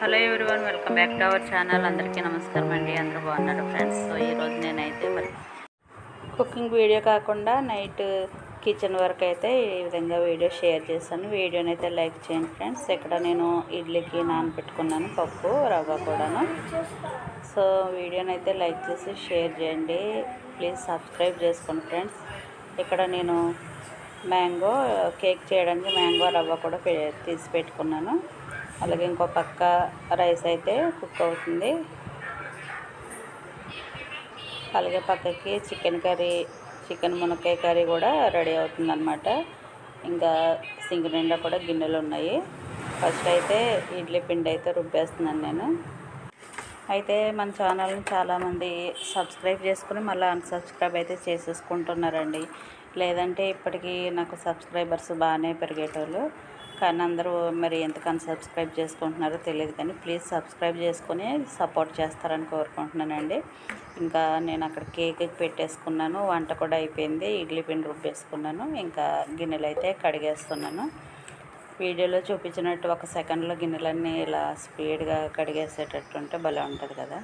Hello everyone, welcome back to our channel. అందరికీ నమస్కారం అండి. అందరూ బాగున్నారు ఫ్రెండ్స్. సో ఈరోజు నేనైతే మరి కుకింగ్ వీడియో కాకుండా నైట్ కిచెన్ వర్క్ అయితే ఈ విధంగా వీడియో షేర్ చేశాను. వీడియోని అయితే లైక్ చేయండి ఫ్రెండ్స్. ఇక్కడ నేను ఇడ్లీకి నానబెట్టుకున్నాను పప్పు రవ్వ కూడాను. సో వీడియోని అయితే లైక్ చేసి షేర్ చేయండి. ప్లీజ్ సబ్స్క్రైబ్ చేసుకోండి ఫ్రెండ్స్. ఇక్కడ నేను మ్యాంగో కేక్ చేయడానికి మ్యాంగో రవ్వ కూడా తీసి పెట్టుకున్నాను. అలాగే ఇంకో పక్క రైస్ అయితే కుక్ అవుతుంది. అలాగే పక్కకి చికెన్ మునక్కాయ కర్రీ కూడా రెడీ అవుతుంది అన్నమాట. ఇంకా సింక్ నిండా కూడా గిన్నెలు ఉన్నాయి. ఫస్ట్ అయితే ఇడ్లీ పిండి అయితే రుబ్బేస్తున్నాను నేను. అయితే మన ఛానల్ని చాలామంది సబ్స్క్రైబ్ చేసుకుని మళ్ళీ అన్సబ్స్క్రైబ్ అయితే చేసేసుకుంటున్నారండి. లేదంటే ఇప్పటికీ నాకు సబ్స్క్రైబర్స్ బాగానే పెరిగేటోళ్ళు, కానీ అందరూ మరి ఎందుకు అన్సబ్స్క్రైబ్ చేసుకుంటున్నారో తెలియదు. కానీ ప్లీజ్ సబ్స్క్రైబ్ చేసుకొని సపోర్ట్ చేస్తారని కోరుకుంటున్నానండి. ఇంకా నేను అక్కడ కేక్ పెట్టేసుకున్నాను. వంట కూడా అయిపోయింది. ఇడ్లీ పిండి రుబ్బేసుకున్నాను. ఇంకా గిన్నెలు అయితే కడిగేస్తున్నాను. వీడియోలో చూపించినట్టు ఒక సెకండ్లో గిన్నెలన్నీ ఇలా స్పీడ్గా కడిగేసేటట్టు ఉంటే భలే ఉంటుంది కదా.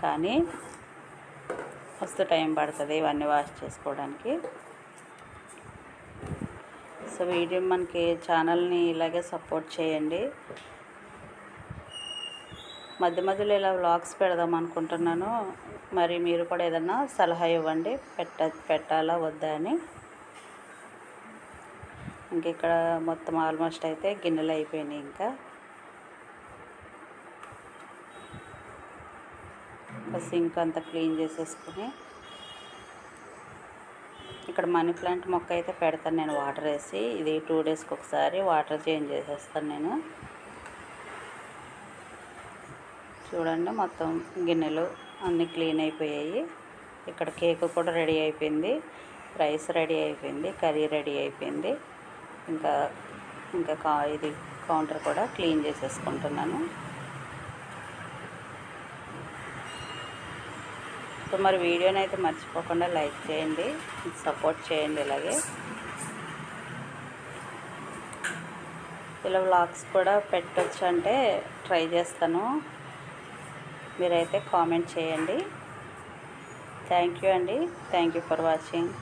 కానీ మస్తు టైం పడుతుంది ఇవన్నీ వాష్ చేసుకోవడానికి. సో వీడియో మనకి ఛానల్ని ఇలాగే సపోర్ట్ చేయండి. మధ్య మధ్యలో ఇలా వ్లాగ్స్ పెడదాం అనుకుంటున్నాను. మరి మీరు కూడా ఏదన్నా సలహా ఇవ్వండి, పెట్టాలా వద్దా అని. ఇంక ఇక్కడ మొత్తం ఆల్మోస్ట్ అయితే గిన్నెలు అయిపోయినాయి. ఇంకా సింక్ అంతా క్లీన్ చేసేసుకుని ఇక్కడ మనీ ప్లాంట్ మొక్క అయితే పెడతాను నేను వాటర్ వేసి. ఇది 2 డేస్కి ఒకసారి వాటర్ చేంజ్ చేసేస్తాను నేను. చూడండి మొత్తం గిన్నెలు అన్నీ క్లీన్ అయిపోయాయి. ఇక్కడ కేక్ కూడా రెడీ అయిపోయింది, రైస్ రెడీ అయిపోయింది, కర్రీ రెడీ అయిపోయింది. ఇంకా ఇది కౌంటర్ కూడా క్లీన్ చేసేసుకుంటున్నాను. సో మరి వీడియోని అయితే మర్చిపోకుండా లైక్ చేయండి, సపోర్ట్ చేయండి. ఇలాగే ఇలా వ్లాగ్స్ కూడా పెట్టచ్చు అంటే ట్రై చేస్తాను. మీరైతే కామెంట్ చేయండి. థ్యాంక్ యూ అండి. Thank you for watching.